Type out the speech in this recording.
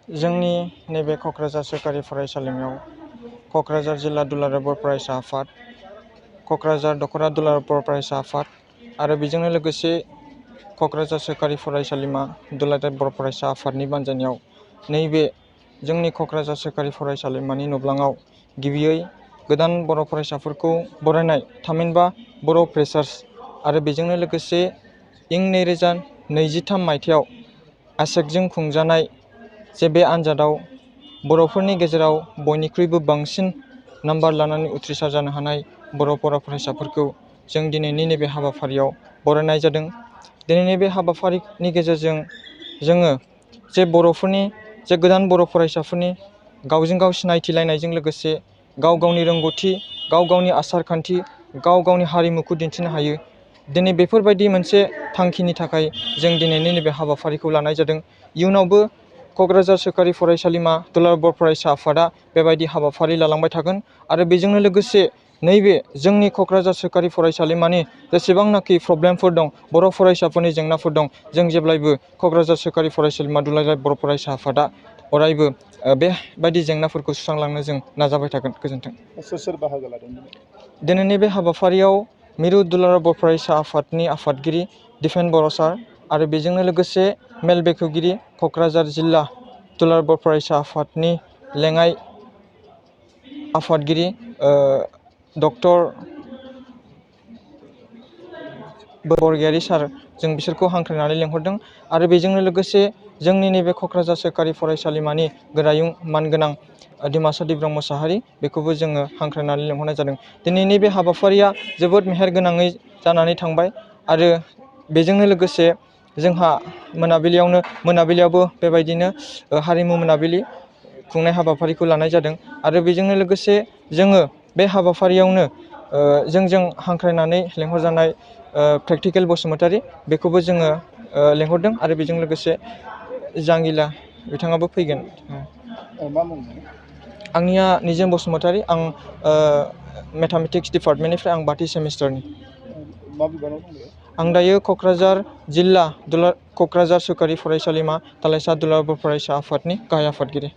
जोंनि नैबे क'क्राझार सोरखारि फरायसालिमायाव क'क्राझार जिल्ला दुलाराय बर' फरायसा आफाद, क'क्राझार दख'रा दुलाराय बर' फरायसा आफाद आरो बेजोंनो लोगोसे क'क्राझार सोरखारि फरायसालिमा दुलाराय बर' फरायसा आफादनि बानजायनायाव नैबे जोंनि क'क्राझार सोरखारि फरायसालिमानि न'ब्लाङाव गिबियै गोदान बर' फरायसाफोरखौ बरायनाय थामहिनबा बर' फ्रेसार्स आरो बेजोंनो लोगोसे इं 2023 मायथाइयाव आसेकजों खुंजानाय जे बे आन्जादाव बर'फोरनि गेजेराव बयनिख्रुइबो बांसिन नाम्बार लानानै उथ्रिसार जानो हानाय बर' फरायसाफोरखौ जों दिनैनि नैबे हाबाफारियाव बरायनाय जादों। दिनैनि बे हाबाफारिनि गेजेरजों जोङो जे बर'फोरनि जे गोदान बर' फरायसाफोरनि गावजों गाव सिनायथिलायनायजों लोगोसे गाव गावनि रोंगौथि, गाव गावनि आसार खान्थि, गाव गावनि हारिमुखौ दिन्थिनो हायो। दिनै बेफोरबायदि मोनसे थांखिनि थाखाय जों दिनैनि नैबे हाबाफारिखौ लानाय जादों। इयुनावबो क'क्राझार सोरखारि फरायसालिमा दुलाराय बर' फरायसा आफादा बेबायदि हाबाफारि लालांबाय थागोन आरो बेजोंनो लोगोसे नैबे जोंनि क'क्राझार सोरखारि फरायसालिमानि जेसेबांनाखि प्रब्लेमफोर दं, बर' फरायसाफोरनि जेंनाफोर दं, जों जेब्लायबो क'क्राझार सोरखारि फरायसालिमा दुलाराय बर' फरायसा आफादा अरायबो बेबायदि जेंनाफोरखौ सुस्रांलांनो जों नाजाबाय थागोन। गोजोन्थों। सोर सोर बाहागो लादों? दिनैनि बे हाबाफारियाव मिरु दुलाराय बर' फरायसा आफादनि आफादगिरि दिपेन बर' सार आरो बेजोंनो लोगोसे मेल बेखेवगिरि क'क्राझार जिल्ला दुलाराय बर' फरायसा आफादनि लेङाइ आफादगिरि डक्टर बरगयारी सार, जों बिसोरखौ हांख्रायनानै लेंहरदों आरो बेजोंनो लोगोसे जोंनि नैबे क'क्राझार सोरखारि फरायसालिमानि गोरायुं मानगोनां डिमासा दिब्रां मोसाहारि, बेखौबो जोङो हांख्रायनानै लेंहरनाय जादों। दिनैनि बे हाबाफारिया जोबोद मेहेरगोनाङै जानानै थांबाय आरो बेजोंनो लोगोसे जोंहा मोनाबिलियावबो बेबायदिनो हारिमु मोनाबिलि खुंनाय हाबाफारिखौ लानाय जादों आरो बेजोंनो लोगोसे जोङो बे हाबाफारियावनो जोंजों हांख्रायनानै लेंहरजानाय प्रेक्टिकेल बसुमतारी, बेखौबो जोङो लेंहरदों आरो बेजों लोगोसे जांगिला बिथाङाबो फैगोन। मा मुं? आंनिया निजोम बसुमतारी, आं मेथामेटिक्स डिपार्टमेन्टनिफ्राय आं 5थि सेमिस्टारनि। मा बिबानाव दं? आं दायो क'क्राझार जिल्ला क'क्राझार सोरखारि फरायसालिमा तालायसा दुलाराय बर' फरायसा आफादनि गाहाय आफादगिरि।